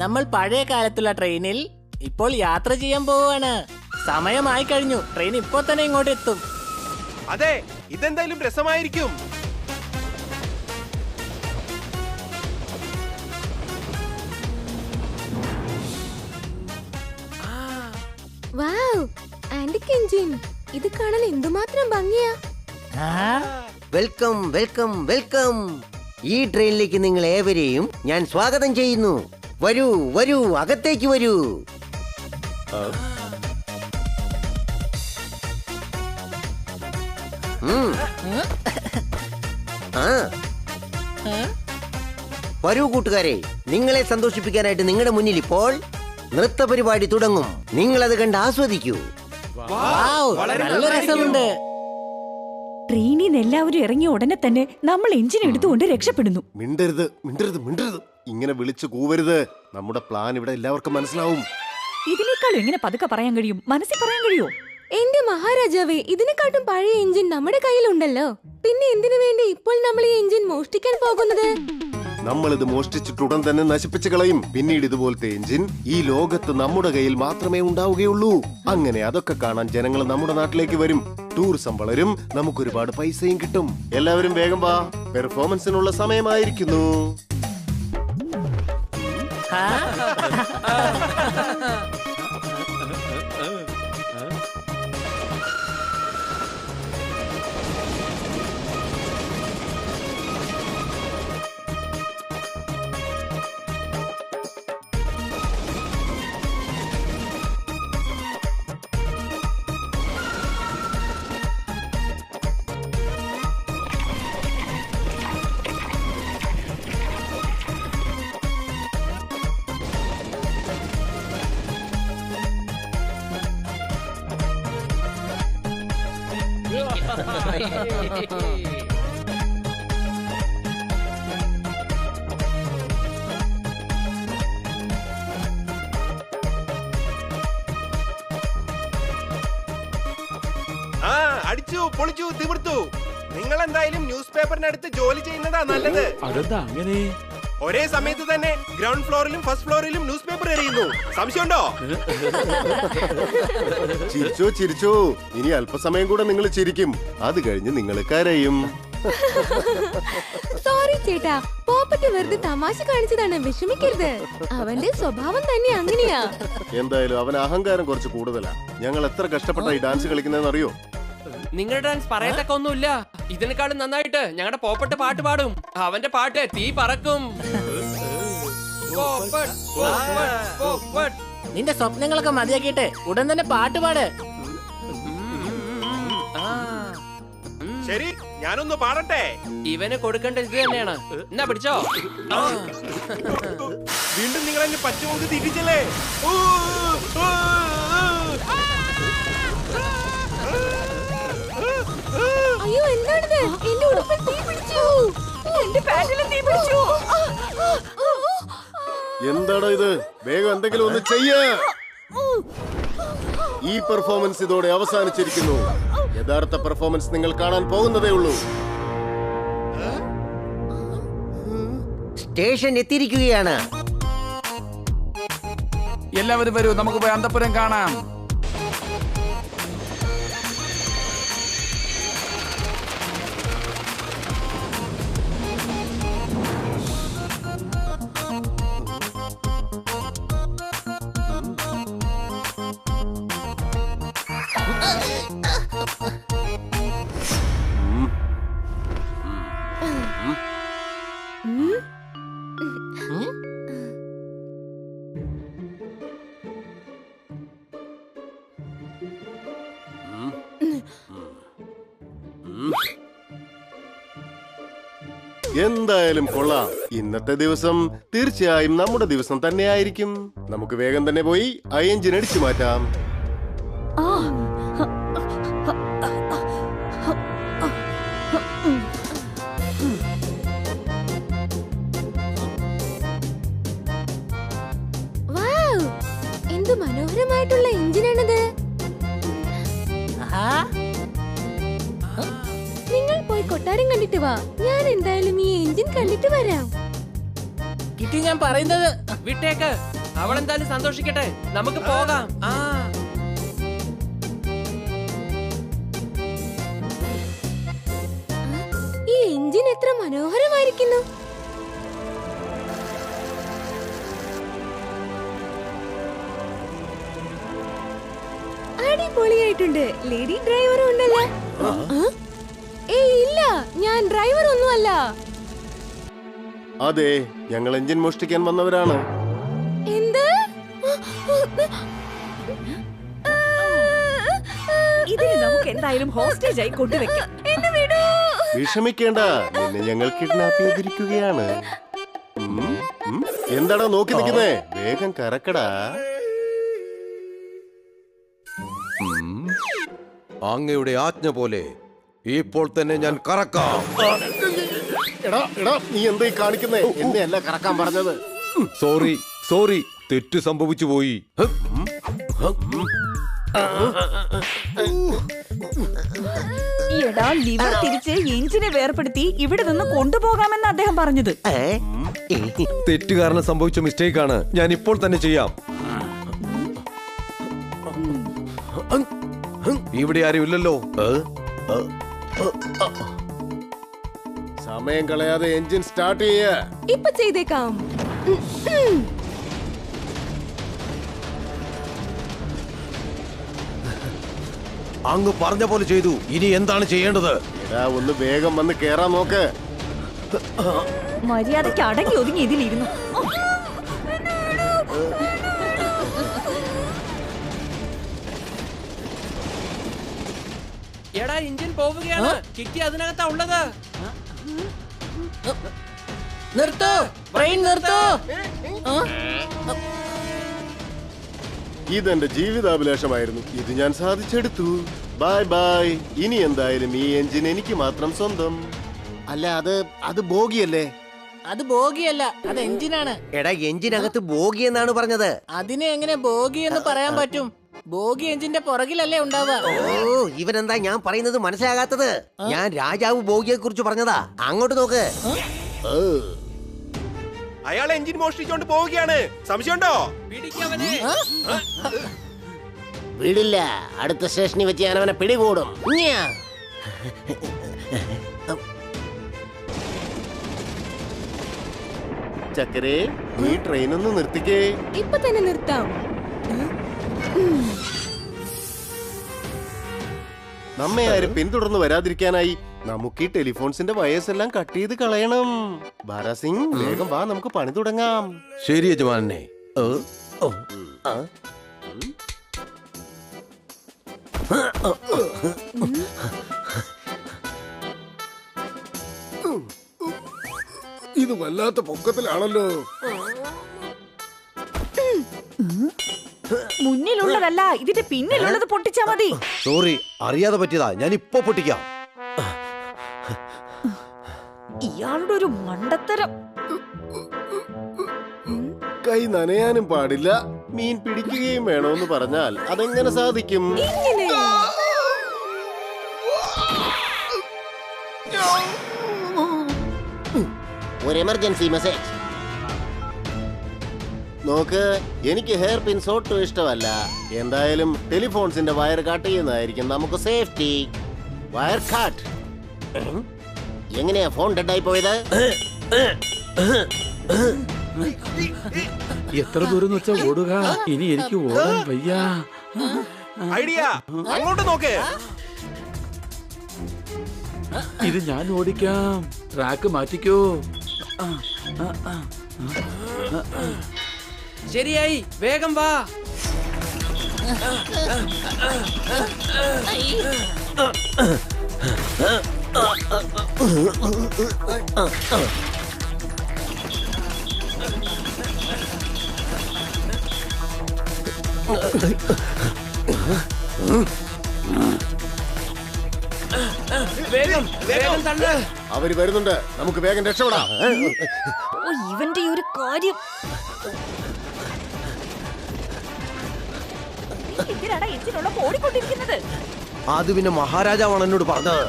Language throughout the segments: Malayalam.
നമ്മൾ പഴയ കാലത്തുള്ള ട്രെയിനിൽ ഇപ്പോൾ യാത്ര ചെയ്യാൻ പോവുകയാണ്. സമയമായി കഴിഞ്ഞു. ട്രെയിൻ ഇപ്പോൾ തന്നെ ഇങ്ങോട്ട് എത്തും. അതെ, ഇതെന്തായാലും രസമായിരിക്കും. ഇത് കാണാൻ എന്തുമാത്രം ഭംഗിയാ. Welcome welcome welcome. ഈ ട്രെയിനിലേക്ക് നിങ്ങൾ ഏവരെയും ഞാൻ സ്വാഗതം ചെയ്യുന്നു. വരൂ വരൂ, അകത്തേക്ക് വരൂ. വരൂ കൂട്ടുകാരെ, നിങ്ങളെ സന്തോഷിപ്പിക്കാനായിട്ട് നിങ്ങളുടെ മുന്നിൽ ഇപ്പോൾ നൃത്ത പരിപാടി തുടങ്ങും. നിങ്ങളത് കണ്ട് ആസ്വദിക്കൂ. നല്ല രസമുണ്ട്. ട്രെയിനിൽ നിന്ന് എല്ലാവരും ഇറങ്ങിയ ഉടനെ തന്നെ നമ്മൾ എഞ്ചിൻ എടുത്തുകൊണ്ട് രക്ഷപ്പെടുന്നു. മിണ്ടരുത് മിണ്ടരുത് മിണ്ടരുത്, ഇങ്ങനെ വിളിച്ചു കൂവരുത്. നമ്മുടെ പ്ലാൻ ഇവിടെ എല്ലാവർക്കും മനസ്സിലാവും. ഇതിനേക്കാളും എങ്ങനെ പതുക്കെ പറയാൻ കഴിയും? മനസ്സിൽ പറയാൻ കഴിയോ? എന്റെ മഹാരാജാവേ, ഇതിനെക്കാട്ടും പഴയ എഞ്ചിൻ നമ്മുടെ കയ്യിലുണ്ടല്ലോ. പിന്നെ എന്തിനു വേണ്ടി ഇപ്പോൾ നമ്മൾ ഈ എഞ്ചിൻ മോഷ്ടിക്കാൻ പോകുന്നത്? നമ്മളിത് മോഷ്ടിച്ചിട്ടുടൻ തന്നെ നശിപ്പിച്ചു കളയും. പിന്നീട് ഇതുപോലത്തെ എഞ്ചിൻ ഈ ലോകത്ത് നമ്മുടെ കയ്യിൽ മാത്രമേ ഉണ്ടാവുകയുള്ളൂ. അങ്ങനെ അതൊക്കെ കാണാൻ ജനങ്ങൾ നമ്മുടെ നാട്ടിലേക്ക് വരും. ടൂറിസം വളരും, നമുക്കൊരുപാട് പൈസയും കിട്ടും. എല്ലാവരും വേഗം വാ, പെർഫോമൻസിനുള്ള സമയമായിരിക്കുന്നു. അടിച്ചു പൊളിച്ചു തിമിർത്തു. നിങ്ങൾ എന്തായാലും ന്യൂസ് പേപ്പറിനടുത്ത് ജോലി ചെയ്യുന്നതാ നല്ലത്. അങ്ങനെ ഒരേ സമയത്ത് തന്നെ ഗ്രൗണ്ട് ഫ്ലോറിലും ഫസ്റ്റ് ഫ്ലോറിലും ന്യൂസ് പേപ്പർ എറിയുന്നു. സംശയമുണ്ടോ? ചിരിച്ചോ ചിരിച്ചോ, ഇനി അല്പസമയം കൂടെ നിങ്ങൾ ചിരിക്കും. അത് കഴിഞ്ഞ് നിങ്ങൾ കരയും. സോറി ചേട്ടാ, പോപ്പറ്റ് വെറുതെ തമാശ കാണിച്ചതാണ്, വിഷമിക്കരുത്. അവന്റെ സ്വഭാവം തന്നെ അങ്ങനെയാ. എന്തായാലും അവൻ അഹങ്കാരം കുറച്ച് കൂടുതലാ. ഞങ്ങൾ എത്ര കഷ്ടപ്പെട്ട ഈ ഡാൻസ് കളിക്കുന്നതെന്ന് അറിയോ? നിങ്ങളുടെ ഡാൻസ് പറയത്തക്ക ഒന്നുമില്ല. ഇതിനെക്കാളും നന്നായിട്ട് ഞങ്ങളുടെ പോപ്പട്ട് പാട്ട് പാടും. അവന്റെ പാട്ട് തീ പറക്കും. നിന്റെ സ്വപ്നങ്ങളൊക്കെ മതിയാക്കിയിട്ട് ഉടൻ തന്നെ പാട്ട് പാട്. ശരി, ഞാനൊന്ന് പാടട്ടെ. ഇവന് കൊടുക്കേണ്ട ഇത് തന്നെയാണ്. എന്നാ പിടിച്ചോ. വീണ്ടും നിങ്ങൾ എന്നെ പച്ചമുക്ക് തിരിച്ചല്ലേ? അയ്യോ, എന്താണിത്? എന്റെ ഉടുപ്പിൽ തീ പിടിച്ചു. എന്റെ പാന്റിലും തീ പിടിച്ചു. എന്താടോ ഇത്? വേഗം എന്തെങ്കിലും ഒന്ന് ചെയ്യ്. ഈ പെർഫോമൻസ് ഇതോടെ അവസാനിച്ചിരിക്കുന്നു. യഥാർത്ഥ പെർഫോമൻസ് നിങ്ങൾ കാണാൻ പോകുന്നതേ ഉള്ളൂ. സ്റ്റേഷൻ എത്തിയിരിക്കുകയാണ്. എല്ലാവരും വരൂ, നമുക്ക് പോയി അന്തപുരം കാണാം. എന്തായാലും കൊള്ളാം. ഇന്നത്തെ ദിവസം തീർച്ചയായും നമ്മുടെ ദിവസം തന്നെയായിരിക്കും. നമുക്ക് വേഗം തന്നെ പോയി ആ എഞ്ചിൻ അടിച്ചു മാറ്റാം. എന്ത് മനോഹരമായിട്ടുള്ള എഞ്ചിനാണത്. നിങ്ങൾ പോയി കൊട്ടാരം കണ്ടിട്ട് വാ. ഞാൻ എന്തായാലും ഈ എഞ്ചിൻ കണ്ടിട്ട് വരാം. കിട്ടി, ഞാൻ പറയുന്നത് വിട്ടേക്ക്. അവളെന്തായാലും സന്തോഷിക്കട്ടെ, നമുക്ക് പോകാം. ഈ എഞ്ചിൻ എത്ര മനോഹരമായിരിക്കുന്നു. അടിപൊളിയായിട്ടുണ്ട്. ലേഡി ഡ്രൈവറും ഉണ്ടല്ലോ. ഏയ് ഇല്ല, ഞാൻ ഡ്രൈവർ ഒന്നുമല്ല. അതെ, ഞങ്ങൾ എഞ്ചിൻ മോഷ്ടിക്കാൻ വന്നവരാണ്. എന്ത്? ഇതിന് നമുക്ക് എന്തായാലും ഹോസ്റ്റേജ് ആയി കൊണ്ടുവെക്കാം. എന്നെ വിടൂ. വിഷമിക്കേണ്ട, നിന്നെ ഞങ്ങൾ കിഡ്നാപ്പ് ചെയ്തിരിക്കുകയാണ്. എന്താടാ നോക്കി നിൽക്കുന്നേ? വേഗം കറക്കടാ. അങ്ങയുടെ ആജ്ഞ പോലെ ഇപ്പോൾ തന്നെ ഞാൻ കറക്കാം. എടാ എടാ, നീ എന്തായി കാണിക്കുന്നേ? എന്നെ അല്ല കറക്കാൻ പറഞ്ഞത്. സോറി, തെറ്റ് സംഭവിച്ചു പോയി. എടാ, ലിവർ തിരിച്ച് എഞ്ചിനെ വേർപെടുത്തി ഇവിടെ നിന്ന് കൊണ്ടുപോകാമെന്ന് അദ്ദേഹം പറഞ്ഞത്. തെറ്റ് കാരണം സംഭവിച്ച മിസ്റ്റേക്ക് ആണ്. ഞാൻ ഇപ്പോൾ തന്നെ ചെയ്യാം. ഇവിടെ ആരും ഇല്ലല്ലോ. സമയം കളയാതെ എഞ്ചിൻ സ്റ്റാർട്ട് ചെയ്യ. ഇപ്പൊ ചെയ്തേക്കാം. അങ്ങ് പറഞ്ഞ പോലെ ചെയ്തു. ഇനി എന്താണ് ചെയ്യേണ്ടത്? എടാ, ഒന്ന് വേഗം വന്ന് കേറാൻ നോക്ക്. മര്യാദയ്ക്ക് അടങ്ങി ഒതുങ്ങി ഇതിലിരുന്നു. എടാ, എഞ്ചിൻ പോവുകയാണ്. കിറ്റി അതിനകത്താ ഉള്ളത്. നിർത്തൂ, ട്രെയിൻ നിർത്തൂ. ഇതെന്റെ ജീവിതാഭിലാഷമായിരുന്നു. ഇത് ഞാൻ സാധിച്ചെടുത്തു. Bye bye. ഇനി എന്തായാലും ഈ എഞ്ചിൻ എനിക്ക് മാത്രം സ്വന്തം. അല്ല, അത് ബോഗിയല്ലേ? അത് ബോഗിയല്ല, അത് എഞ്ചിനാണ്. എടാ, എഞ്ചിനകത്ത് ബോഗി എന്നാണ് പറഞ്ഞത്. അതിനെ എങ്ങനെ ബോഗി എന്ന് പറയാൻ പറ്റും? ബോഗി എഞ്ചിന്റെ പുറകിലല്ലേ ഉണ്ടാവുക. ഓ, ഇവനെന്താ ഞാൻ പറയുന്നത് മനസ്സിലാകാത്തത്? ഞാൻ രാജാവ് ബോഗിയെ കുറിച്ച് പറഞ്ഞതാ. അങ്ങോട്ട് നോക്ക്. അയാൾ എഞ്ചിൻ മോഷ്ടിച്ചോണ്ട് പോവുകയാണ്. സംശയമുണ്ടോ? പിടിക്കവനെ. വിടില്ല. അടുത്ത സ്റ്റേഷനിൽ വെച്ച് ഞാൻ അവനെ പിടികൂടും. ചക്കരേ, ഈ ട്രെയിൻ ഒന്ന് നിർത്തിക്കേ. ഇപ്പൊ തന്നെ നിർത്താം. നമ്മെ ആരും പിന്തുടർന്ന് വരാതിരിക്കാനായി നമുക്ക് ഈ ടെലിഫോൺസിന്റെ വയസ്സെല്ലാം കട്ട് ചെയ്ത് കളയണം. ബാരാസിംഗ്, വേഗം വാ, നമുക്ക് പണി തുടങ്ങാം. ശരി യജമാനെ. ഇത് വല്ലാത്ത പൊക്കത്തിലാണല്ലോ. മുന്നിലുള്ളതല്ല, ഇതിന്റെ പിന്നിലുള്ളത് പൊട്ടിച്ചാ മതി. സോറി, അറിയാതെ പറ്റിയതാ. ഞാൻ ഇപ്പൊ പൊട്ടിക്കാം. ഇയാളുടെ ഒരു മണ്ടത്തരം. കൈ നനയാനും പാടില്ല. മീൻ പിടിക്കുകയും വേണമെന്ന് പറഞ്ഞാൽ അതെങ്ങനെ സാധിക്കും? ഇങ്ങനെ ഒരു എമർജൻസി മെസ്സേജ്. നോക്ക്, എനിക്ക് ഹെയർ പിൻസ് ഒട്ടും ഇഷ്ടമല്ല. എന്തായാലും ടെലിഫോൺസിന്റെ വയർ കട്ട് ചെയ്യുന്നതായിരിക്കും നമുക്ക് സേഫ്റ്റി. Wire cut. എങ്ങനെയാ ഫോൺ ഡെഡ് ആയി പോയത്? എത്ര ദൂരം വെച്ചാ ഓടുക? ഇനി എനിക്ക് ഓടാൻ വയ്യ. ഐഡിയ, അങ്ങോട്ട് നോക്ക്. ഇത് ഞാൻ ഓടിക്കാം. ട്രാക്ക് മാറ്റിക്കോ. ശരിയായി, വേഗം വാ. വേഗം വേഗം തള്ളു. അവര് വരുന്നുണ്ട്, നമുക്ക് വേഗം രക്ഷപ്പെടാം. ഓ, ഇവന്റെ ഈ ഒരു കാര്യം. എന്തിനാണ് എഞ്ചിനുള്ള ഓടിക്കൊണ്ടിരിക്കുന്നത്? അത് പിന്നെ മഹാരാജാവാണ് എന്നോട് പറഞ്ഞത്.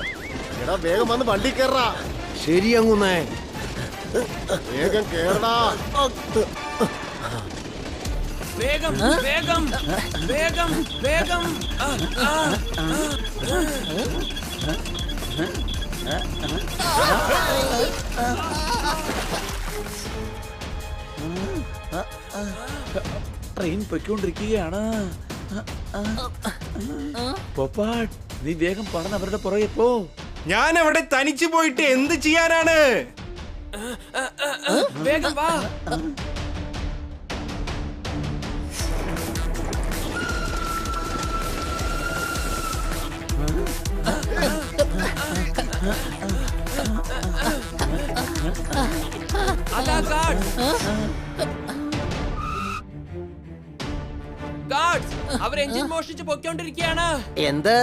എടാ, വേഗം വന്ന് വണ്ടി കയറാ. ശരി അങ്ങുന്നേ. വേഗം കേറടാ. വേഗം വേഗം വേഗം വേഗം ട്രെയിൻ പൊയ്ക്കൊണ്ടിരിക്കുകയാണ്. പോപ്പാട്ട്, നീ വേഗം പറഞ്ഞ അവരുടെ പുറകെ പോ. ഞാൻ അവിടെ തനിച്ചു പോയിട്ട് എന്ത് ചെയ്യാനാണ്? വേഗം വാ. അതാ ഗാർഡ്സ്. ഗാർഡ്സ്, അവർ എഞ്ചിൻ മോഷ്ടിച്ച് പൊയ്ക്കൊണ്ടിരിക്കുകയാണ്. എന്ത്?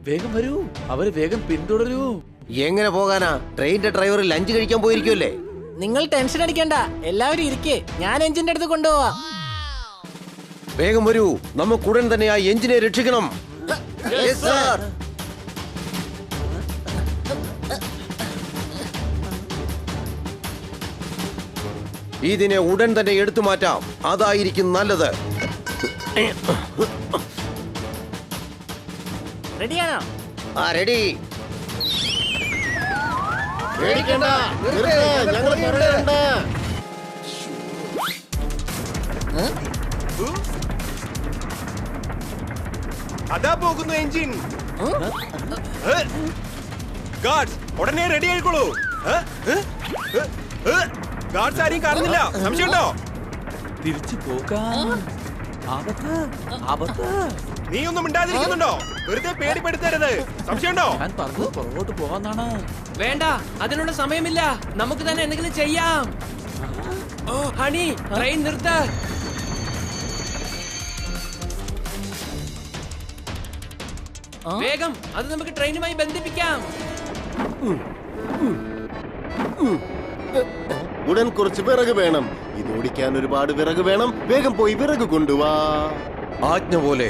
വേഗം വരൂ, അവരെ വേഗം പിന്തുടരൂ. എങ്ങനെ പോകാനാ? ട്രെയിനിന്റെ ഡ്രൈവർ ലഞ്ച് കഴിക്കാൻ പോയിരിക്കുമല്ലേ? നിങ്ങൾ ടെൻഷൻ അടിക്കണ്ട, എല്ലാവരും ഇരിക്കേ, ഞാൻ എഞ്ചിന്റെ അടുത്ത് കൊണ്ടുപോവാ. വേഗം വരൂ, നമുക്ക് ഉടൻ തന്നെ ആ എഞ്ചിനെ രക്ഷിക്കണം. Yes, sir. ഇതിനെ ഉടൻ തന്നെ എടുത്തു മാറ്റാം, അതായിരിക്കും നല്ലത്. റെഡിയാണോ? ആ റെഡി. പേടിക്കണ്ട, നിർത്ത്, ഞങ്ങൾ പുറകെയുണ്ട്. അതാ പോകുന്നു എഞ്ചിൻ. ഗാർഡ്സ്, ഉടനെ റെഡി ആയിക്കോളൂ. ഗാർഡ്സ് ആരെയും കാണുന്നില്ല, സംശയമുണ്ടോ? തിരിച്ചു പോകാം. നീ ഒന്നും മിണ്ടാതിരിക്കുന്നുണ്ടോ? വെറുതെ പേടിപ്പെടുത്തരുത്. സംശയമുണ്ടോ? ഞാൻ പറഞ്ഞത് പുറകോട്ട് പോകാന്നാണ്. വേണ്ട, അതിനുള്ള സമയമില്ല. നമുക്ക് തന്നെ എന്തെങ്കിലും ചെയ്യാം. ഓ ഹണി, ട്രെയിൻ നിർത്ത്. വേഗം, അത് നമുക്ക് ട്രെയിനുമായി ബന്ധിപ്പിക്കാം. ഉടൻ കുറച്ച് വിറക് വേണം. ഇത് ഓടിക്കാൻ ഒരുപാട് വിറക് വേണം. വേഗം പോയി വിറക് കൊണ്ടുവാ. ആജ്ഞ പോലെ.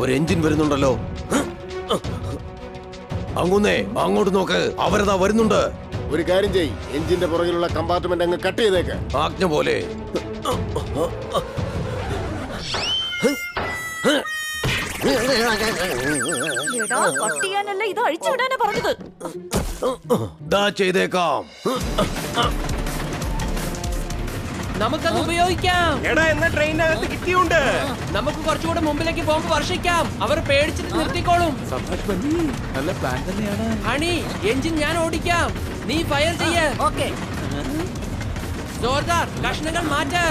ഒരു എഞ്ചിൻ വരുന്നുണ്ടല്ലോ. അങ്ങുന്നേ, അങ്ങോട്ട് നോക്ക്, അവരതാ വരുന്നുണ്ട്. ഒരു കാര്യം ചെയ്യ്, എഞ്ചിന്റെ പുറകിലുള്ള കമ്പാർട്ട്മെന്റ് അങ്ങ് കട്ട് ചെയ്തേക്ക്. ആജ്ഞ പോലെ. കട്ട് ചെയ്യാനല്ല, ഇത് അഴിച്ചുവിടാനാ പറഞ്ഞത്. ദാ ചെയ്തേക്കാം. നമുക്കത് ഉപയോഗിക്കാം. എടാ, എന്ന ട്രെയിനകത്ത് കിട്ടിയുണ്ട്. നമുക്ക് കുറച്ചുകൂടെ മുമ്പിലേക്ക് പോകുമ്പോ വർഷിക്കാം. അവർ പേടിച്ചിട്ട് നിർത്തിക്കോളും. സഭാഷ് ബന്നി, നല്ല പ്ലാൻ തന്നെയാണ്. ഹണി, എഞ്ചിൻ ഞാൻ ഓടിക്കാം, നീ ഫയർ ചെയ്യ്. ഓക്കെ. ജോർദാർ, കഷ്ണങ്ങൾ മാറ്റ്.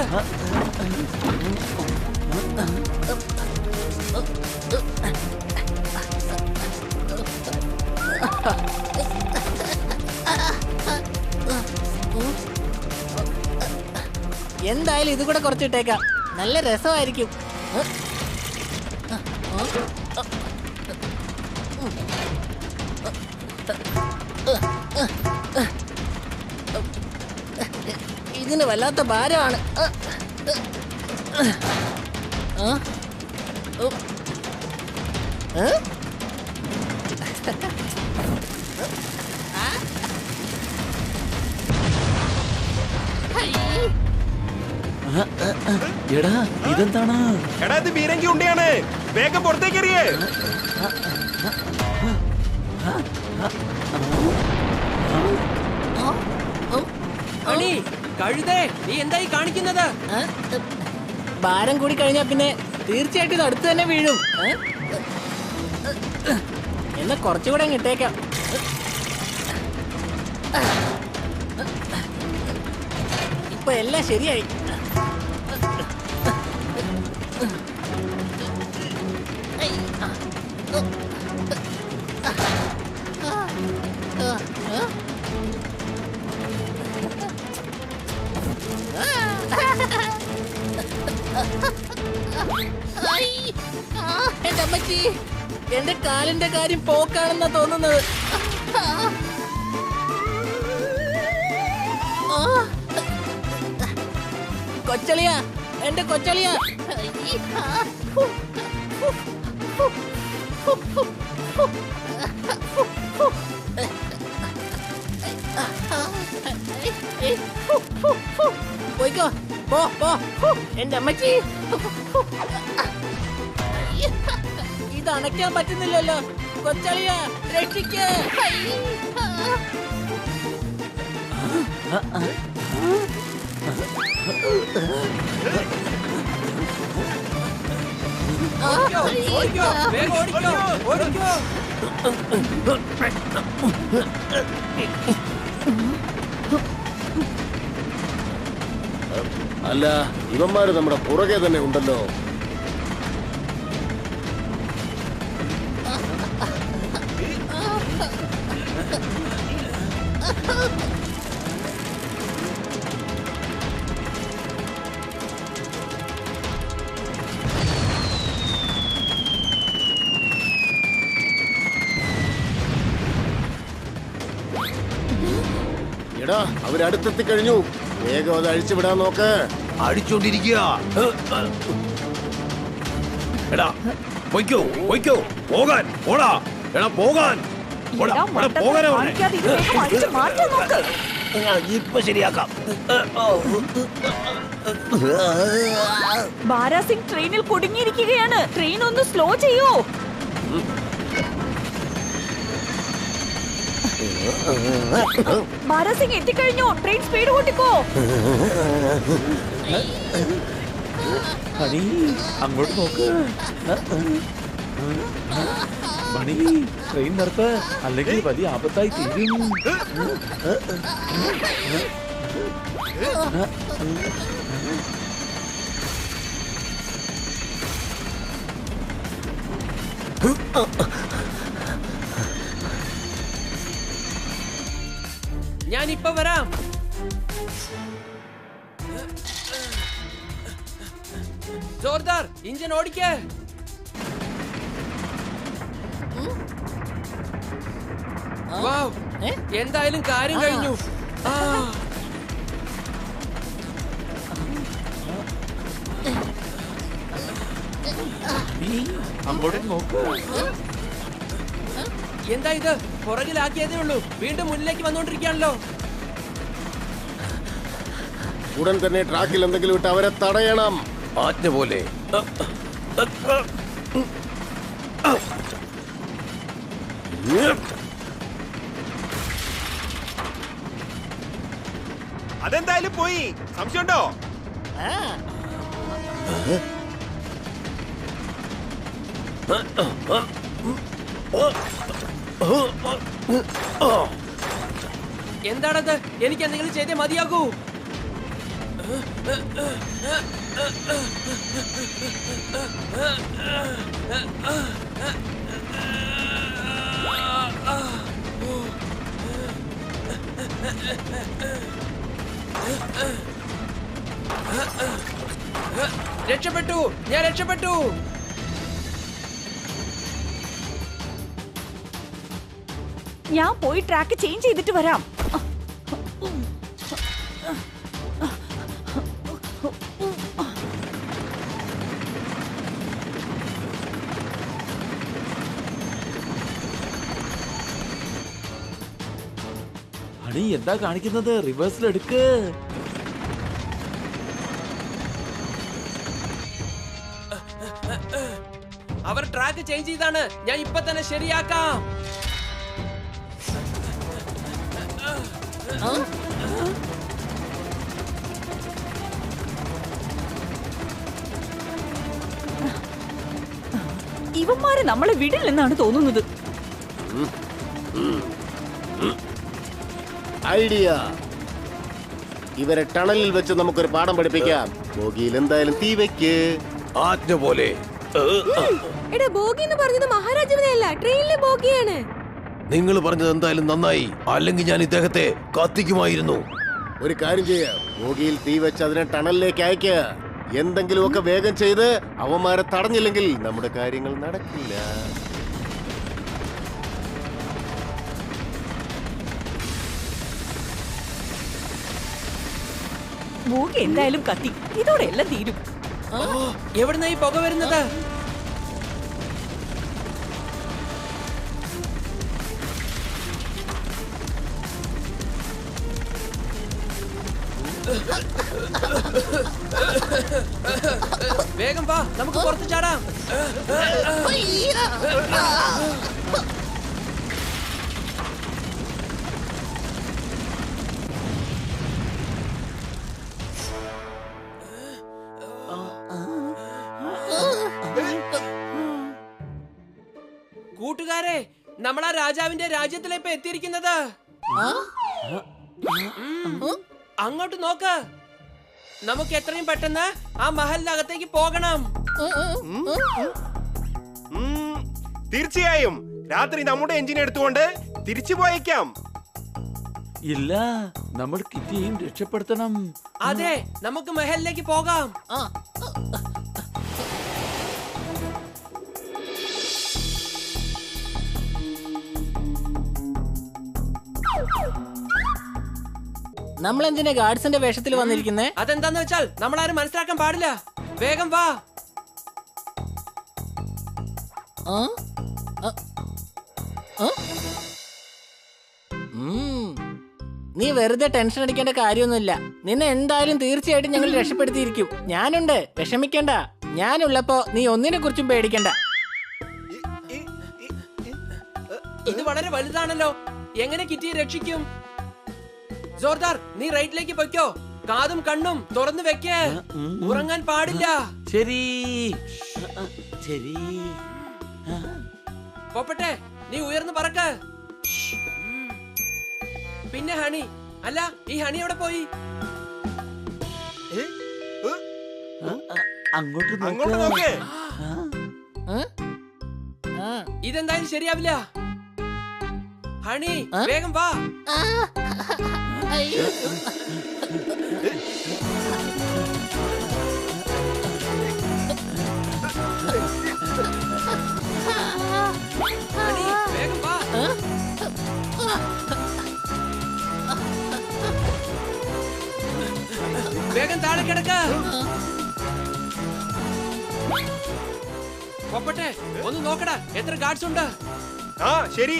എന്തായാലും ഇത് കൂടെ കുറച്ചിട്ടേക്കാം, നല്ല രസമായിരിക്കും. ഇതിന് വല്ലാത്ത ഭാരമാണ്. എടാ, ഇതെന്താണ്? എടാ, ഇത് ബീരങ്കി ഉണ്ടയാണ്. വേഗം പുറത്തേക്ക് എറിയേ. ഹണി, കഴുതേ, നീ എന്തായി കാണിക്കുന്നത്? ഭാരം കൂടി കഴിഞ്ഞാ പിന്നെ തീർച്ചയായിട്ടും ഇത് അടുത്ത് തന്നെ വീഴും. എന്നാ കുറച്ചുകൂടെ അങ്ങ് ഇട്ടേക്കാം. ഇപ്പൊ എല്ലാം ശരിയായി. എന്റെ അമ്മച്ചി, എന്റെ കാലിന്റെ കാര്യം പോക്കാണെന്നാ തോന്നുന്നത്. കൊച്ചളിയാ, എന്റെ കൊച്ചളിയാ. പോയിക്കോ, പോ പോ. എന്റെ അമ്മച്ചി, ഇത് അണയ്ക്കാൻ പറ്റുന്നില്ലല്ലോ. കൊച്ചളിയാ, രക്ഷിക്ക്. ഓടിക്കോ, ഓടിക്കോ, വേഗം ഓടിക്കോ, ഓടിക്കോ. അല്ല, ഇവന്മാര് നമ്മുടെ പുറകെ തന്നെ ഉണ്ടല്ലോ. എടാ, അവരടുത്തെത്തി കഴിഞ്ഞു. വേഗം അത് അഴിച്ചുവിടാൻ നോക്ക്. അടിച്ചോണ്ടിരിക്കുക. എടാ പൊയ്ക്കോ, പൊയ്ക്കോ, പോകാൻ, പോടാ. എടാ പോകാൻ, പോടാ, എടാ, എടാ, പോകാനാ പറഞ്ഞെ. കാണിക്കാതെ ഇത് വേഗം അടിച്ച് മാറ്റാൻ നോക്ക്. ഇപ്പൊ ശരിയാക്കാം. ബാരാസിംഗ് ട്രെയിനിൽ കുടുങ്ങിയിരിക്കുകയാണ്. ട്രെയിൻ ഒന്ന് സ്ലോ ചെയ്യൂ. ബാരാസിംഗ് എത്തിക്കഴിഞ്ഞു. ട്രെയിൻ സ്പീഡ് കൂട്ടിക്കോ. മണി അങ്ങോട്ട് നോക്ക്. മണി, ട്രെയിൻ നിർത്ത്, അല്ലെങ്കിൽ വലിയ ആപത്തായി തീരും. ഞാനിപ്പോ വരാം. ജോർദാർ, ഇഞ്ചൻ ഓടിക്കേ. വാവ്, എന്തായാലും കാര്യം കഴിഞ്ഞു. അങ്ങോട്ട് നോക്ക്. എന്താ ഇത്? പുറകിലാക്കിയതേ ഉള്ളൂ, വീണ്ടും മുന്നിലേക്ക് വന്നുകൊണ്ടിരിക്കുകയാണല്ലോ. ഉടൻ തന്നെ ട്രാക്കിൽ എന്തെങ്കിലും ഇട്ട് അവരെ തടയണം. ആജ്ഞ പോലെ. അതെന്തായാലും പോയി. സംശയമുണ്ടോ? എന്താണത്? എനിക്ക് എന്തെങ്കിലും ചെയ്തേ മതിയാകൂ. രക്ഷപ്പെട്ടു, ഞാൻ രക്ഷപ്പെട്ടു. ഞാൻ പോയി ട്രാക്ക് ചേഞ്ച് ചെയ്തിട്ട് വരാം. മണി, എന്താ കാണിക്കുന്നത്? റിവേഴ്സിലെടുക്ക്. അവർ ട്രാക്ക് ചേഞ്ച് ചെയ്താണ്. ഞാൻ ഇപ്പൊ തന്നെ ശരിയാക്കാം. ഇവന്മാര് നമ്മളെ വിടില്ലെന്നാണ് തോന്നുന്നത്. ഐഡിയ. ഇവരെ ടണലിൽ വെച്ച് നമുക്കൊരു പാഠം പഠിപ്പിക്കാം. ബോഗിയിൽ എന്തായാലും തീ വെക്ക്. ആജ്ഞ പോലെ. എടാ, ബോഗി എന്ന് പറഞ്ഞത് മഹാരാജാവിനെയല്ല, ട്രെയിനിലെ ബോഗിയാണ്. നിങ്ങൾ പറഞ്ഞത് എന്തായാലും നന്നായി, അല്ലെങ്കിൽ ഞാൻ ഇദ്ദേഹത്തെ കത്തിക്കുമായിരുന്നു. ഒരു കാര്യം ചെയ്യാം, ബോഗിയിൽ തീ വെച്ച് അതിനെ ടണലിലേക്ക് അയക്കുക. എന്തെങ്കിലുമൊക്കെ വേഗം ചെയ്ത് അവന്മാരെ തടഞ്ഞില്ലെങ്കിൽ നമ്മുടെ കാര്യങ്ങൾ നടക്കില്ല. മൂക്ക് എന്തായാലും കത്തി. ഇതോടെ എല്ലാം തീരും. എവിടുന്ന ഈ പുക വരുന്നത്? വേഗം വാ, നമുക്ക് പുറത്ത് ചാടാം. കൂട്ടുകാരെ, നമ്മളാ രാജാവിന്റെ രാജ്യത്തിലേക്ക് എത്തിയിരിക്കുന്നത്. അങ്ങോട്ട് നോക്ക്. നമുക്ക് എത്രയും പെട്ടെന്ന് ആ മഹലിനകത്തേക്ക് പോകണം. തീർച്ചയായും രാത്രി നമ്മുടെ എഞ്ചിൻ എടുത്തുകൊണ്ട് തിരിച്ചു പോയേക്കാം. ഇല്ല, നമ്മൾ കിറ്റിയും രക്ഷപ്പെടുത്തണം. അതെ, നമുക്ക് മഹലിലേക്ക് പോകാം. നമ്മൾ എന്തിനാ ഗാർഡ്സിന്റെ വേഷത്തിൽ വന്നിരിക്കുന്നേ? അതെന്താന്ന് വെച്ചാൽ നമ്മളാരും മനസ്സിലാക്കാൻ പാടില്ല. വേഗം വാ. നീ വെറുതെ ടെൻഷൻ അടിക്കേണ്ട കാര്യമൊന്നുമില്ല. നിന്നെ എന്തായാലും തീർച്ചയായിട്ടും ഞങ്ങൾ രക്ഷപ്പെടുത്തിയിരിക്കും. ഞാനുണ്ട്, വിഷമിക്കണ്ട. ഞാനുള്ളപ്പോ നീ ഒന്നിനെ കുറിച്ചും പേടിക്കണ്ട. ഇത് വളരെ വലുതാണല്ലോ. എങ്ങനെ കിറ്റിയെ രക്ഷിക്കും? ജോർദാർ, നീ റൈറ്റിലേക്ക് പൊയ്ക്കോ. കാതും കണ്ണും തുറന്നു വെക്കേ. ഉറങ്ങാൻ പാടില്ല. ശരി ശരി. പോപ്പട്ടെ, നീ ഉയർന്നു പറക്ക്. പിന്നെ ഹണി, അല്ല ഈ ഹണി എവിടെ പോയി? അങ്ങോട്ട് നോക്ക്. ഇതെന്തായാലും ശരിയാവില്ല. ഹണി, വേഗം വാ. ഹണി, വേഗം വാ. വേഗം താഴെ കിടക്ക. പോപ്പട്ടെ, ഒന്ന് നോക്കടാ, എത്ര ഗാർഡ്സ് ഉണ്ട്? ആ ശരി.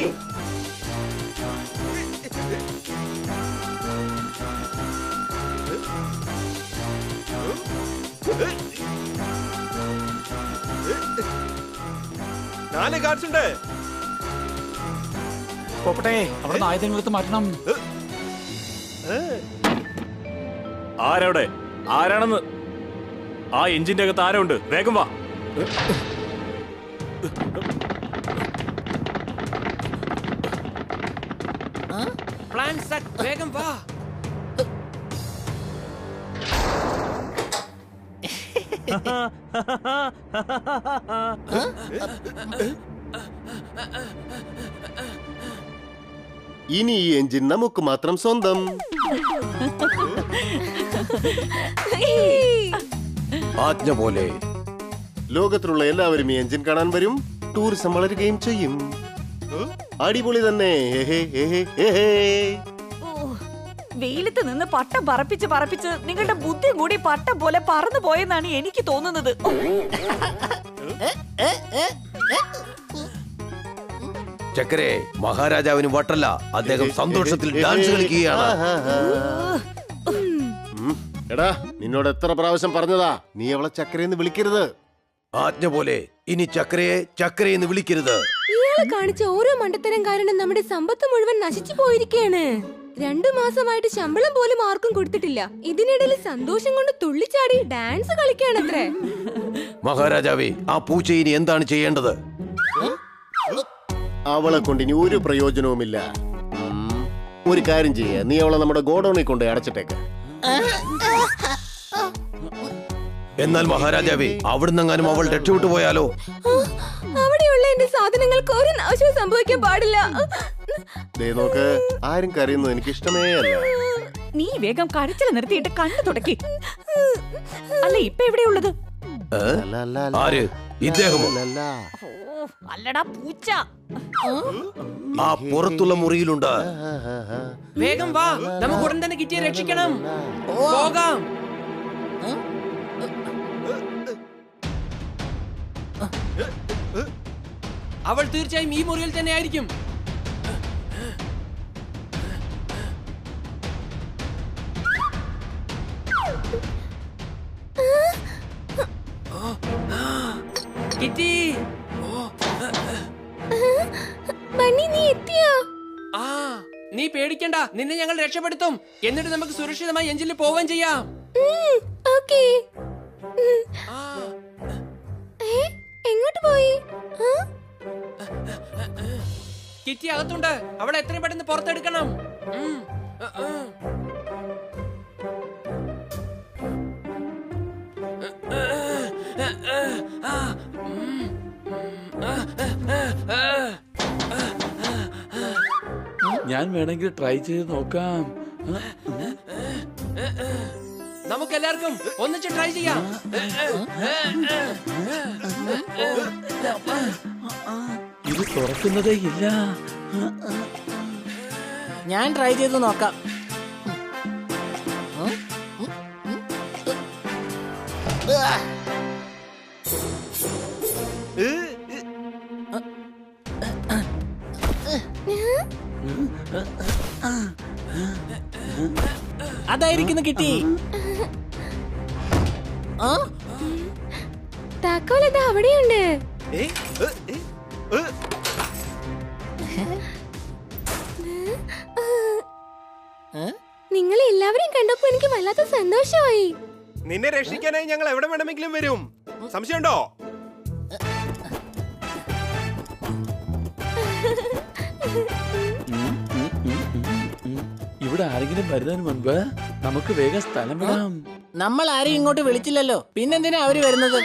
നാല് ഗാർഡ്സ് ഉണ്ട്. പോപ്പട്ടെ, അവിടെ ആയുധങ്ങളെടുത്ത് മാറ്റണം. ആരവിടെ? ആരാണെന്ന്? ആ എഞ്ചിന്റെ അകത്ത് ആരുണ്ട്? വേഗം വാ. പ്ലാൻ സെറ്റ്, വേഗം വാ. ഇനി ഈ എഞ്ചിൻ നമുക്ക് മാത്രം സ്വന്തം. ആജ്ഞ പോലെ ലോകത്തിലുള്ള എല്ലാവരും ഈ എഞ്ചിൻ കാണാൻ വരും. ടൂറിസം വളരുകയും ചെയ്യും. അടിപൊളി തന്നെ. വെയിലത്ത് നിന്ന് പട്ടം പറപ്പിച്ച് നിങ്ങളുടെ ബുദ്ധി കൂടി പട്ടം പോലെ പറന്നു പോയെന്നാണ് എനിക്ക് തോന്നുന്നത്. ചക്കരെ, മഹാരാജാവിന് വട്ടല്ല, അദ്ദേഹം സന്തോഷത്തിൽ ഡാൻസ് കളിക്കുകയാണ്. എടാ, നിന്നോട് എത്ര പ്രാവശ്യം പറഞ്ഞതാ നീ അവളെ ചക്കരയെന്ന് വിളിക്കരുത്. ആജ്ഞ പോലെ ഇനി ചക്കരയെ ചക്കരയെന്ന് വിളിക്കരുത്. ഇയാള് കാണിച്ച ഓരോ മണ്ടത്തരം കാരണം നമ്മുടെ സമ്പത്ത് മുഴുവൻ നശിച്ചു പോയിരിക്കുകയാണ്. 2 മാസമായിട്ട് ശമ്പളം പോലും ആർക്കും കൊടുത്തിട്ടില്ല. ഇതിനിടയിൽ സന്തോഷം കൊണ്ട് തുള്ളിച്ചാടി ഡാൻസ് കളിക്കുകയാണത്രേ. മഹാരാജാവേ, ആ പൂച്ച ഇനി എന്താണ് ചെയ്യേണ്ടത്? അവളെ കൊണ്ട് ഇനി ഒരു പ്രയോജനവുമില്ല. ഒരു കാര്യം ചെയ്യ, നീ അവളെ നമ്മുടെ ഗോഡൌണിൽ കൊണ്ട് അടച്ചിട്ടേക്ക്. എന്നാൽ മഹാരാജാവേ, അവിടുന്നെങ്ങാനും അവൾ രക്ഷപ്പെട്ടു പോയാലോ? അവിടെയുള്ള എന്റെ സാധനങ്ങൾക്ക് ഒരു നാശവും സംഭവിക്കാൻ പാടില്ല. ദേ നോക്ക്, ആരും കരയുന്നത് എനിക്ക് ഇഷ്ടമേ അല്ല. നീ വേഗം കരച്ചിൽ നിർത്തിയിട്ട് കണ്ണു തുടക്കി. അല്ല, ഇപ്പൊ എവിടെയുള്ളത്? ആര്? ഇദ്ദേഹമോ? അല്ലടാ, പൂച്ച. ആ പുറത്തുള്ള മുറിയിലുണ്ട്. വേഗം വാ, നമുക്ക് ഉടൻ തന്നെ കിറ്റിയെ രക്ഷിക്കണം. പോകാം. അവൾ തീർച്ചയായും ഈ മുറിയിൽ തന്നെ ആയിരിക്കും. കിറ്റി, ബണ്ണി നീ എത്തിയോ? ആ നീ പേടിക്കണ്ട, നിന്നെ ഞങ്ങൾ രക്ഷപ്പെടുത്തും. എന്നിട്ട് നമുക്ക് സുരക്ഷിതമായി എഞ്ചിനിൽ പോവാൻ ചെയ്യാം. ഓക്കേ. എങ്ങോട്ട് പോയി? കിറ്റി അകത്തുണ്ട്. അവളെ എത്രയും പെട്ടെന്ന് പുറത്തെടുക്കണം. ഞാൻ വേണമെങ്കിൽ ട്രൈ ചെയ്ത് നോക്കാം. നമുക്ക് എല്ലാവർക്കും ഒന്നിച്ച് ട്രൈ ചെയ്യാം. ഇത് തുറക്കുന്നതേ ഇല്ല. ഞാൻ ട്രൈ ചെയ്ത് നോക്കാം. അതായിരിക്കുന്നു കിട്ടി. താക്കോലത് അവിടെയുണ്ട്. നിങ്ങൾ എല്ലാവരെയും കണ്ടപ്പോ എനിക്ക് വല്ലാത്ത സന്തോഷമായി. നിന്നെ രക്ഷിക്കാനായി ഞങ്ങൾ എവിടെ വേണമെങ്കിലും വരും. സംശയമുണ്ടോ? ഇവിടെ ആരെങ്കിലും വരുന്നതിന് മുൻപ് നമുക്ക് വേഗം സ്ഥലം വിടാം. നമ്മൾ ആരെയും ഇങ്ങോട്ട് വിളിച്ചില്ലല്ലോ, പിന്നെന്തിനാ അവര് വരുന്നത്?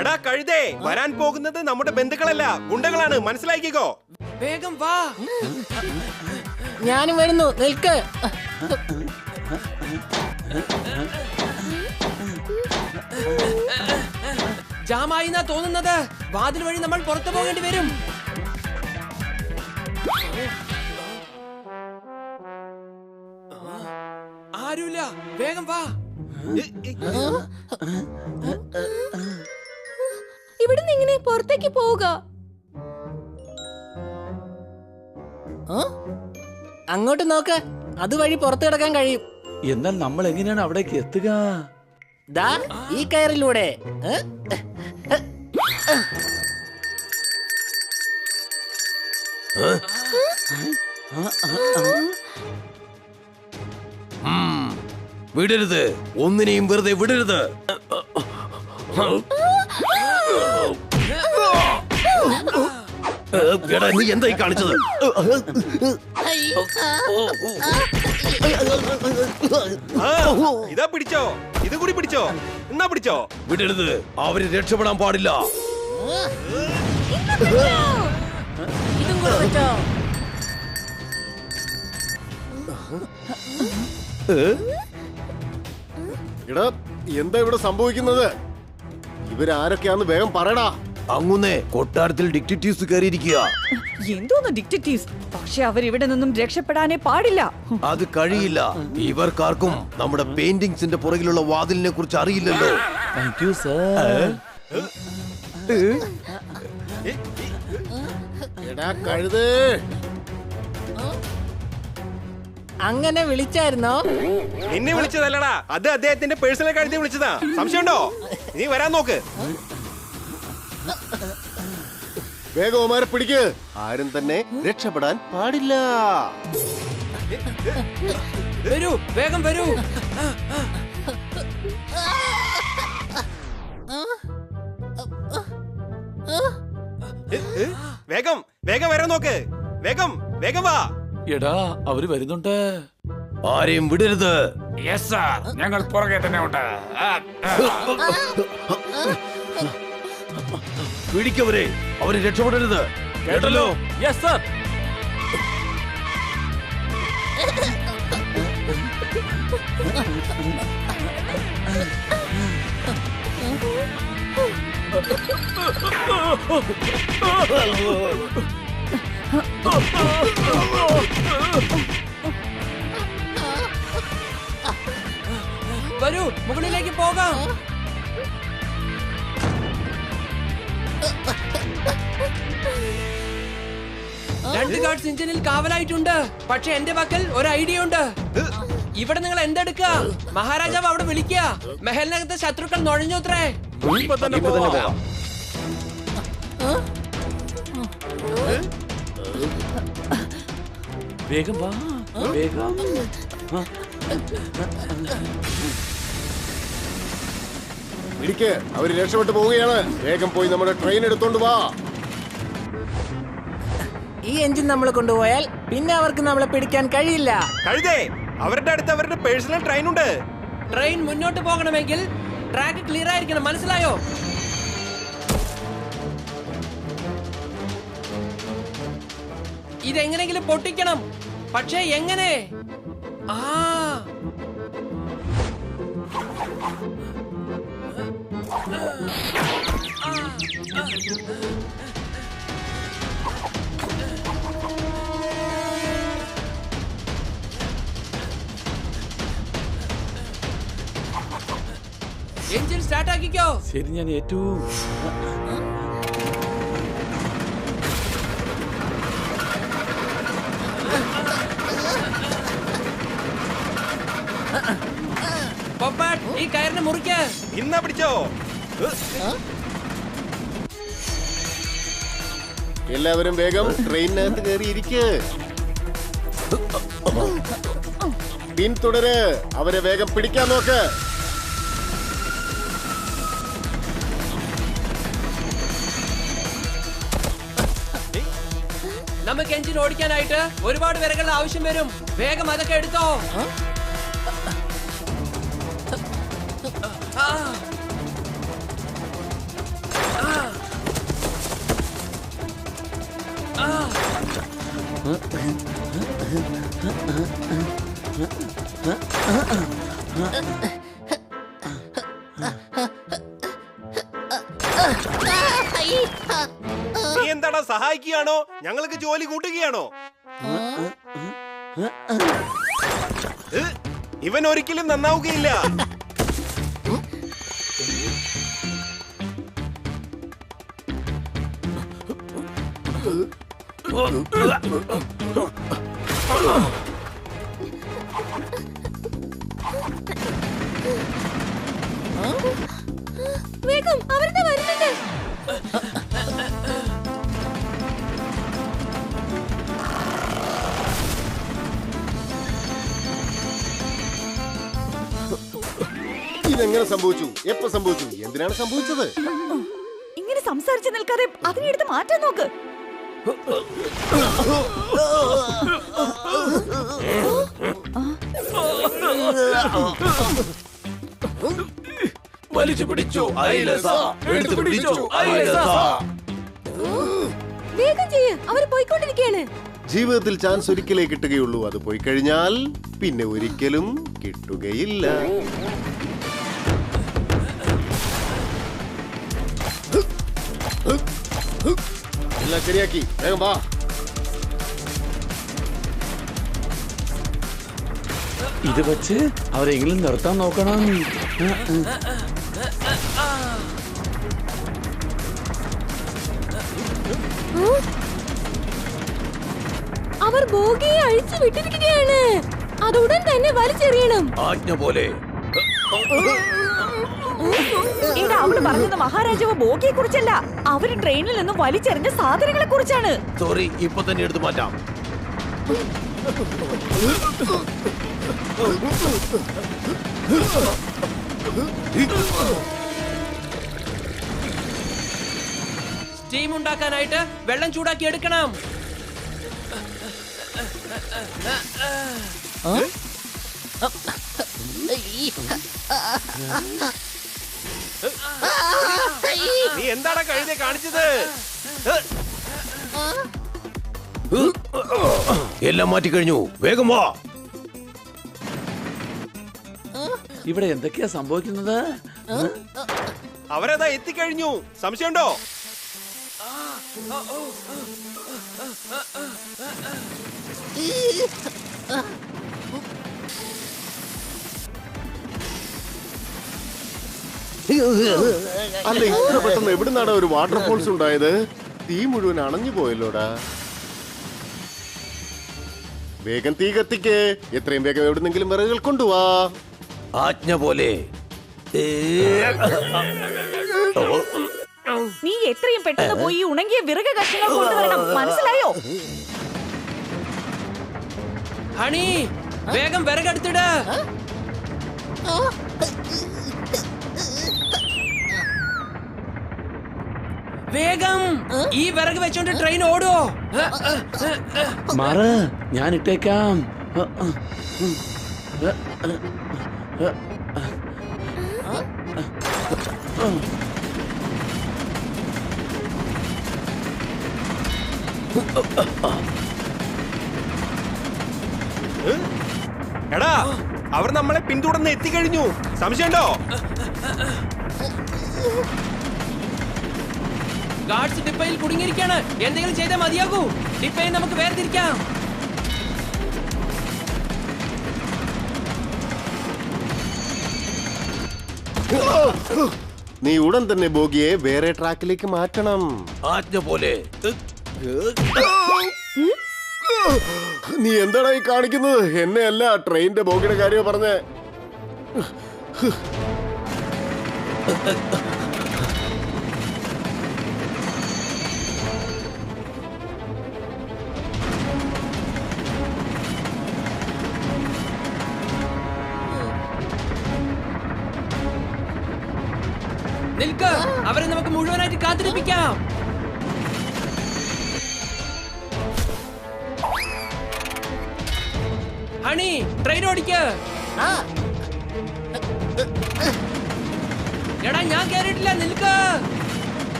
എടാ കഴുതേ, വരാൻ പോകുന്നത് നമ്മുടെ ബന്ധുക്കളല്ല, ഗുണ്ടകളാണ്. മനസ്സിലാക്കിക്കോ. വേഗം വാ. ഞാനും വരുന്നു, നിൽക്ക്. ജാമായി എന്നാ തോന്നുന്നത്. വാതിൽ വഴി നമ്മൾ പുറത്തു പോകേണ്ടി വരും. ആരുമില്ല, വേഗം വാ. ഇവിടുന്ന് എങ്ങനെ പുറത്തേക്ക് പോവുക? അങ്ങോട്ട് നോക്ക്, അതുവഴി പുറത്തു കിടക്കാൻ കഴിയും. എന്നാൽ നമ്മൾ എങ്ങനെയാണ് അവിടേക്ക് എത്തുക? ദാ ഈ കയറിലൂടെ. വിടരുത്, ഒന്നിനെയും വെറുതെ വിടരുത്. എടാ, നീ എന്തായി കാണിച്ചത്? ഇതാ പിടിച്ചോ, ഇത് കൂടി പിടിച്ചോ. എന്നാ പിടിച്ചോ. വിടരുത്, അവര് രക്ഷപ്പെടാൻ പാടില്ല. ഇതും കൂടെ വെച്ചോ. എടാ, എന്താ ഇവിടെ സംഭവിക്കുന്നത്? ഇവരാരൊക്കെയാന്ന് വേഗം പറയടാ. അങ്ങുന്നേ കൊട്ടാരത്തിൽ ഡിക്റ്റേറ്റീവ്സ് കയറിയിരിക്കുക. എന്തോന്ന് ഡിക്റ്റേറ്റീവ്സ്? പക്ഷെ അവരിവിടെ നിന്നും രക്ഷപ്പെടാനേ പാടില്ല. അത് കഴിയില്ല. ഇവർക്കാർക്കും നമ്മുടെ പെയിന്റിങ്സിന്റെ പുറകിലുള്ള വാതിലിനെ കുറിച്ച് അറിയില്ലല്ലോ. Thank you sir. എടാ കഴുതേ, അങ്ങനെ വിളിച്ചായിരുന്നോ? നിന്നെ വിളിച്ചതല്ലടാ, അത് അദ്ദേഹത്തിന്റെ പേഴ്സണൽ കഴുതി വിളിച്ചതാ. സംശയമുണ്ടോ? നീ വരാൻ നോക്ക്. വേഗം ഓമാരെ പിടിക്ക്. ആരും തന്നെ രക്ഷപ്പെടാൻ പാടില്ല. വരൂ, വേഗം വരൂ. വേഗം വേഗം വരാൻ നോക്ക്. വേഗം വേഗം വാ. എടാ, അവര് വരുന്നുണ്ട്. ആരെയും വിടരുത്. യെസ് സാർ, ഞങ്ങൾ പുറകെ തന്നെ ഉണ്ട്. പിടിക്കവരെ, അവര് രക്ഷപ്പെടരുത്. കേട്ടല്ലോ? Yes sir. വരൂ മുകളിലേക്ക് പോകാം. രണ്ട് ഗാർഡ്സ് എഞ്ചിനിൽ കാവലായിട്ടുണ്ട്. പക്ഷെ എന്റെ പക്കൽ ഒരു ഐഡിയ ഉണ്ട്. ഇവിടെ നിങ്ങൾ എന്തെടുക്കുക? മഹാരാജാവ് അവിടെ വിളിക്കുക. മെഹലിനകത്ത് ശത്രുക്കൾ നുഴഞ്ഞുത്രേ. ഇപ്പൊ തന്നെ പോകാം. വേഗം വാ, വേഗം. പിടിക്ക്, അവര് രക്ഷപ്പെട്ടു പോവുകയാണ്. വേഗം പോയി നമ്മുടെ ട്രെയിൻ എടുത്തോണ്ട് വാ. ഈ എഞ്ചിൻ നമ്മൾ കൊണ്ടുപോയാൽ പിന്നെ അവർക്ക് നമ്മളെ പിടിക്കാൻ കഴിയില്ല. കഴുതേ, അവരുടെ അടുത്ത് അവരുടെ പേഴ്സണൽ ട്രെയിൻ ഉണ്ട്. ട്രെയിൻ മുന്നോട്ട് പോകണമെങ്കിൽ ട്രാക്ക് ക്ലിയർ ആയിരിക്കണം, മനസ്സിലായോ? ഇതെങ്ങനെങ്കിലും പൊട്ടിക്കണം. പക്ഷേ എങ്ങനെ? ആ എഞ്ചിൻ സ്റ്റാർട്ട് ആക്കിക്കോ. ശരി, ഞാൻ ഏറ്റവും ഈ കയറിനെ മുറിക്ക. ഇന്ന പിടിച്ചോ. എല്ലാവരും വേഗം ട്രെയിനിനകത്ത് കയറിയിരിക്ക്. പിന്തുടര്, അവരെ വേഗം പിടിക്കാൻ നോക്ക്. നമുക്ക് എഞ്ചിൻ ഓടിക്കാനായിട്ട് ഒരുപാട് വിറകളുടെ ആവശ്യം വരും. വേഗം അതൊക്കെ എടുത്തോ. നീ എന്താടാ സഹായിക്കുകയാണോ ഞങ്ങൾക്ക് ജോലി കൂട്ടുകയാണോ? ഇവൻ ഒരിക്കലും നന്നാവുകയില്ല. വേഗം, അവരുടെ വരുന്നുണ്ട്. ഇതെങ്ങനെ സംഭവിച്ചു? എപ്പോ സംഭവിച്ചു? എന്തിനാണ് സംഭവിച്ചത്? ഇങ്ങനെ സംസാരിച്ച് നിൽക്കാതെ അതിനെടുത്ത് മാറ്റാൻ നോക്ക്. വലിച്ചു പിടിച്ചു ഐലസ, എടുത്തു പിടിച്ചു ഐലസ. വേഗം ചെയ്യ്, അവർ പോയിക്കൊണ്ടിരിക്കുകയാണ്. ജീവിതത്തിൽ ചാൻസ് ഒരിക്കലേ കിട്ടുകയുള്ളൂ. അത് പോയി കഴിഞ്ഞാൽ പിന്നെ ഒരിക്കലും കിട്ടുകയില്ല. എല്ലാം ശരിയാക്കി, വേഗം വാ. ഇത് വെച്ച് അവരെങ്കിലും നിർത്താൻ നോക്കണം. അവർ ബോഗിയെ അഴിച്ചു വിട്ടിരിക്കുകയാണ്. അത് ഉടൻ തന്നെ വലിച്ചെറിയണം. ആജ്ഞ പോലെ. ഇവിടെ അവള് പറഞ്ഞത് മഹാരാജാവ് ബോഗിയെ കുറിച്ചല്ല, അവര് ട്രെയിനിൽ നിന്നും വലിച്ചെറിഞ്ഞ സാധനങ്ങളെ കുറിച്ചാണ്. സോറി, ഇപ്പൊ തന്നെ എടുത്തു മാറ്റാം. സ്റ്റീം ഉണ്ടാക്കാനായിട്ട് വെള്ളം ചൂടാക്കി എടുക്കണം. നീ എന്താടാ കഴുതെ കാണിച്ചത്? എല്ലാം മാറ്റി കഴിഞ്ഞു, വേഗം വാ. ഇവിടെ എന്തൊക്കെയാ സംഭവിക്കുന്നത്? അവരതാ എത്തിക്കഴിഞ്ഞു. സംശയമുണ്ടോ? അല്ല ഇത്ര പെട്ടെന്ന് എവിടുന്നാണ് ഒരു വാട്ടർഫോൾസ് ഉണ്ടായത്? തീ മുഴുവൻ അണഞ്ഞു പോയല്ലോടാ. വേഗം തീ കത്തിക്ക്. എത്രയും വേഗം എവിടുന്നെങ്കിലും വിറകുകൾ കൊണ്ടുവാ. ആജ്ഞ പോലെ. നീ എത്രയും പെട്ടെന്ന് പോയി ഉണങ്ങിയ വിറക് കഷ്ണങ്ങൾ കൊണ്ടുവരണം, മനസ്സിലായോ? ഹണി, വേഗം വിറകെടുത്തിട്. വേഗം ഈ വിറക് വെച്ചോണ്ട് ട്രെയിൻ ഓടുവോ? മാറ, ഞാൻ ഇട്ടേക്കാം. എടാ, അവർ നമ്മളെ പിന്തുടർന്ന് എത്തിക്കഴിഞ്ഞു. സംശയമുണ്ടോ? ഗാർഡ്സ് ഡിപ്പയിൽ കുടുങ്ങിയിരിക്കാണ്. എന്തെങ്കിലും ചെയ്താൽ മതിയാകൂ. ഡിപ്പയെ നമുക്ക് വേർതിരിക്കാം. നീ ഉടൻ തന്നെ ബോഗിയെ വേറെ ട്രാക്കിലേക്ക് മാറ്റണം. ആജ്ഞ പോലെ. നീ എന്താടാ ഈ കാണിക്കുന്നത്? എന്നെ അല്ല, ട്രെയിനിന്റെ ബോഗിയുടെ കാര്യം പറഞ്ഞേ. നിൽക്ക്, അവരെ നമുക്ക് മുഴുവനായിട്ട് കാത്തിരിപ്പിക്കാം. Honey, train ഓടിക്ക്. എടാ, ഞാൻ കേറിയിട്ടില്ല. നിൽക്ക്.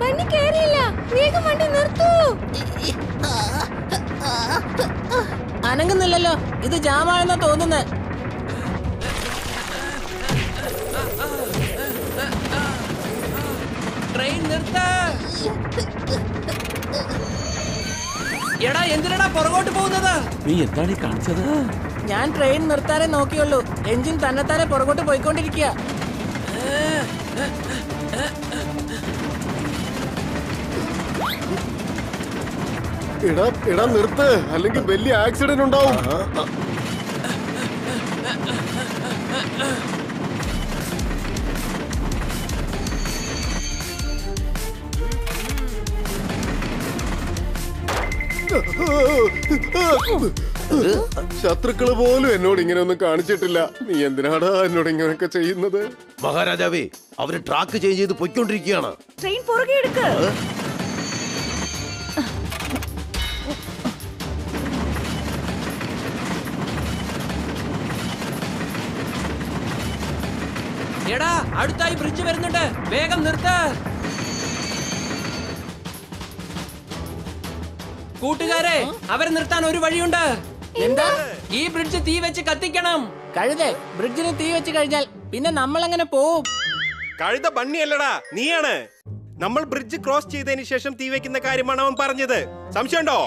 വണ്ടി കേറിയില്ല. വേഗം വണ്ടി നിർത്തൂ. അനങ്ങുന്നില്ലല്ലോ. ഇത് ജാമാണെന്നാ തോന്നുന്നത്. ട്രെയിൻ നിർത്ത. എടാ, എന്തിനാ പുറകോട്ട് പോകുന്നത്? നീ എന്താണ് ഈ കാണിച്ചത്? ഞാൻ ട്രെയിൻ നിർത്താനേ നോക്കിയുള്ളൂ. എഞ്ചിൻ തന്നെത്താനെ പുറകോട്ട് പോയിക്കൊണ്ടിരിക്കുക. എടാ നിർത്ത്, അല്ലെങ്കിൽ വലിയ ആക്സിഡന്റ് ഉണ്ടാവും. ശത്രുക്കള് പോലും എന്നോട് ഇങ്ങനെ ഒന്നും കാണിച്ചിട്ടില്ല. നീ എന്തിനാടാ എന്നോട് ഇങ്ങനെയൊക്കെ ചെയ്യുന്നത്? മഹാരാജാവേ, അവര് ട്രാക്ക് ചേഞ്ച് ചെയ്ത് പൊയ്ക്കൊണ്ടിരിക്കുകയാണ്. ട്രെയിൻ പുറകെ എടുക്ക്. എടാ, അടുത്തായി ബ്രിഡ്ജ് വരുന്നുണ്ട്. വേഗം നിർത്ത്. കൂട്ടുകാരെ, അവരെ നിർത്താൻ ഒരു വഴിയുണ്ട്. എന്താ? ഈ ബ്രിഡ്ജ് തീ വെച്ച് കത്തിക്കണം. കഴുതേ, ബ്രിഡ്ജിന് തീ വെച്ച് കഴിഞ്ഞാൽ പിന്നെ നമ്മൾ എങ്ങനെ പോവും? കഴുത ബണ്ണിയല്ലടാ, നീയാണ്. നമ്മൾ ബ്രിഡ്ജ് ക്രോസ് ചെയ്തതിന് ശേഷം തീ വെക്കുന്ന കാര്യമാണ് അവൻ പറഞ്ഞത്. സംശയമുണ്ടോ?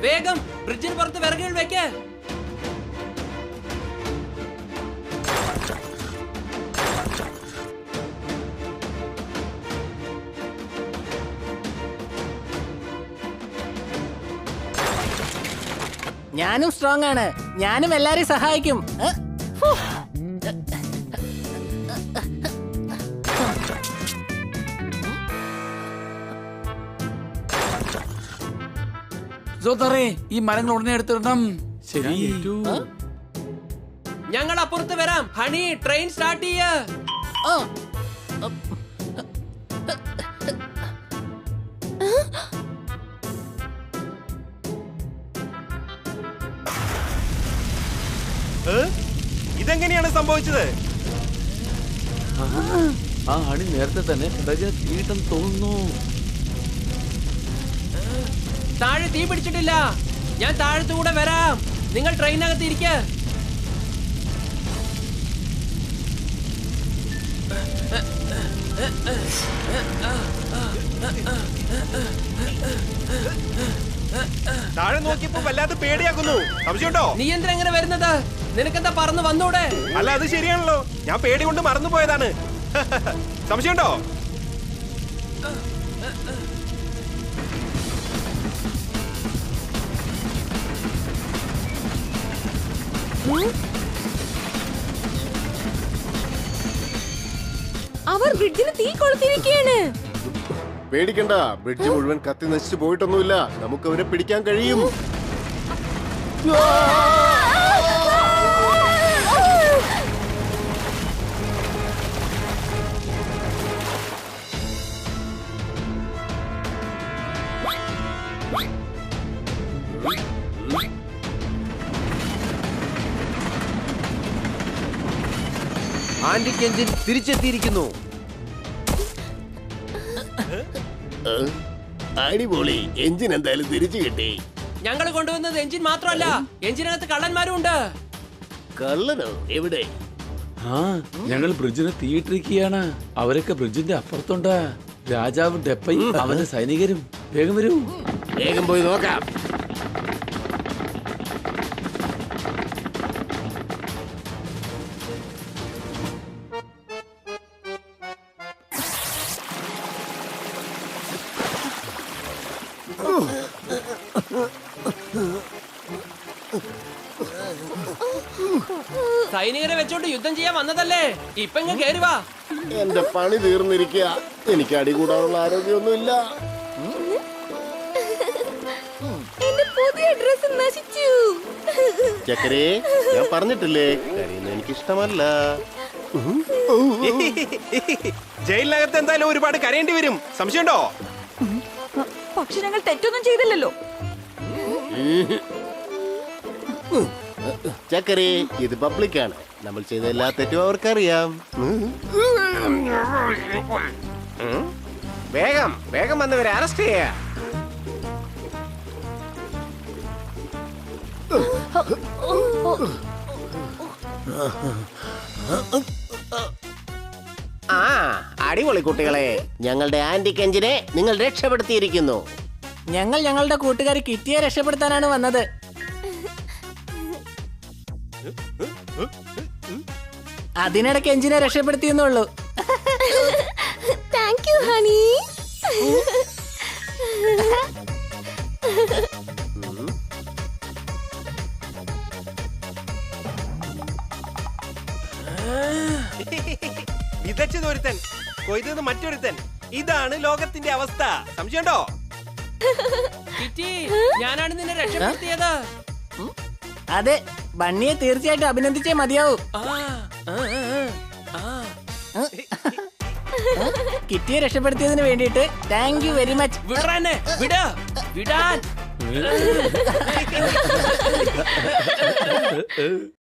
വേഗം ബ്രിഡ്ജിന് പുറത്ത് വിറകുകൾ വെക്ക്. ഞാനും സ്ട്രോങ് ആണ്. ഞാനും എല്ലാരെയും സഹായിക്കും. ജോർദാറെ, ഈ മരങ്ങൾ ഉടനെ എടുത്തിടണം. ശരി. ഞങ്ങൾ അപ്പുറത്ത് വരാം. ഹണി, ട്രെയിൻ സ്റ്റാർട്ട് ചെയ്യ. ഇതെങ്ങനെയാണ് സംഭവിച്ചത്? ആ ഹണി നേരത്തെ തന്നെ പിടകിന് തീട്ടം തോന്നുന്നു. താഴെ തീ പിടിച്ചിട്ടില്ല. ഞാൻ താഴത്തുകൂടെ വരാം. നിങ്ങൾ ട്രെയിനകത്ത് ഇരിക്ക. താഴെ നോക്കിയപ്പോ വല്ലാതെ പേടിയാക്കുന്നു. സംശയമുണ്ടോ? നീ എന്തിനാ എങ്ങനെ വരുന്നത്? നിനക്കെന്താ പറന്ന് വന്നൂടെ? അല്ല അത് ശരിയാണല്ലോ, ഞാൻ പേടി കൊണ്ട് മറന്നുപോയതാണ്. സംശയമുണ്ടോ? അവർ ബ്രിഡ്ജിന് തീ കൊളുത്തിരിക്കുകയാണ്. പേടിക്കണ്ട, ബ്രിഡ്ജ് മുഴുവൻ കത്തി നശിച്ചു പോയിട്ടൊന്നുമില്ല. നമുക്ക് അവരെ പിടിക്കാൻ കഴിയും. ആന്റിക് എഞ്ചിൻ തിരിച്ചെത്തിയിരിക്കുന്നു. അടിപൊളി, എഞ്ചിൻ എന്തായാലും തിരിച്ചു കിട്ടി. ഞങ്ങൾ കൊണ്ടുവന്നത് എഞ്ചിൻ മാത്രമല്ല, എഞ്ചിനകത്ത് കള്ളന്മാരും ഉണ്ട്. കള്ളനോ? എവിടെ? ആ ഞങ്ങൾ ബ്രിഡ്ജിനെ തീയിട്ടിരിക്കുകയാണ്. അവരൊക്കെ ബ്രിഡ്ജിന്റെ അപ്പുറത്തുണ്ട്. രാജാവ് ഡെപ്പയും അവന്റെ സൈനികരും. വേഗം വരൂ. വേഗം പോയി നോക്കാം. സൈനികരെ വെച്ചോണ്ട് യുദ്ധം ചെയ്യാൻ വന്നതല്ലേ, ഇപ്പൊ ഇങ്ങ് കേറി വാ. എന്റെ പണി തീർന്നിരിക്കുക. എനിക്ക് അടികൂടാനുള്ള ആരോഗ്യമൊന്നുമില്ല. എന്റെ പുതിയ ഡ്രസ് നശിച്ചു. ചക്കരേ, ഞാൻ പറഞ്ഞിട്ടില്ലേ, കരയുന്നത് എനിക്ക് ഇഷ്ടമല്ല. ജയിലിനകത്ത് എന്തായാലും ഒരുപാട് കരയേണ്ടി വരും. സംശയമുണ്ടോ? പക്ഷെ ഞങ്ങൾ തെറ്റൊന്നും ചെയ്തില്ലല്ലോ. ചക്കരേ, ഇത് പബ്ലിക്കാണ്. നമ്മൾ ചെയ്ത എല്ലാ തെറ്റും അവർക്കറിയാം. വേഗം വേഗം വന്നവരെ അറസ്റ്റ് ചെയ്യാ. ആ അടിപൊളി കുട്ടികളെ, ഞങ്ങളുടെ ആന്റിക് എഞ്ചിനെ നിങ്ങൾ രക്ഷപ്പെടുത്തിയിരിക്കുന്നു. ഞങ്ങൾ ഞങ്ങളുടെ കൂട്ടുകാരി കിറ്റിയെ രക്ഷപ്പെടുത്താനാണ് വന്നത്. അതിനിടയ്ക്ക് എഞ്ചിനെ രക്ഷപ്പെടുത്തിയെന്നുള്ളൂ. Thank you honey. വിതച്ചതൊരുത്തൻ, കൊയ്തത് മറ്റൊരുത്തൻ. ഇതാണ് ലോകത്തിന്റെ അവസ്ഥ. സംശയമുണ്ടോ? കിറ്റി, ഞാനാണ് നിന്നെ രക്ഷപ്പെടുത്തിയത്. അതെ, ബണ്ണിയെ തീർച്ചയായിട്ടും അഭിനന്ദിച്ചേ മതിയാവൂ. കിറ്റിയെ രക്ഷപ്പെടുത്തിയതിന് വേണ്ടിയിട്ട് താങ്ക് യു വെരി മച്ച്. വിടാനെ വിടാൻ.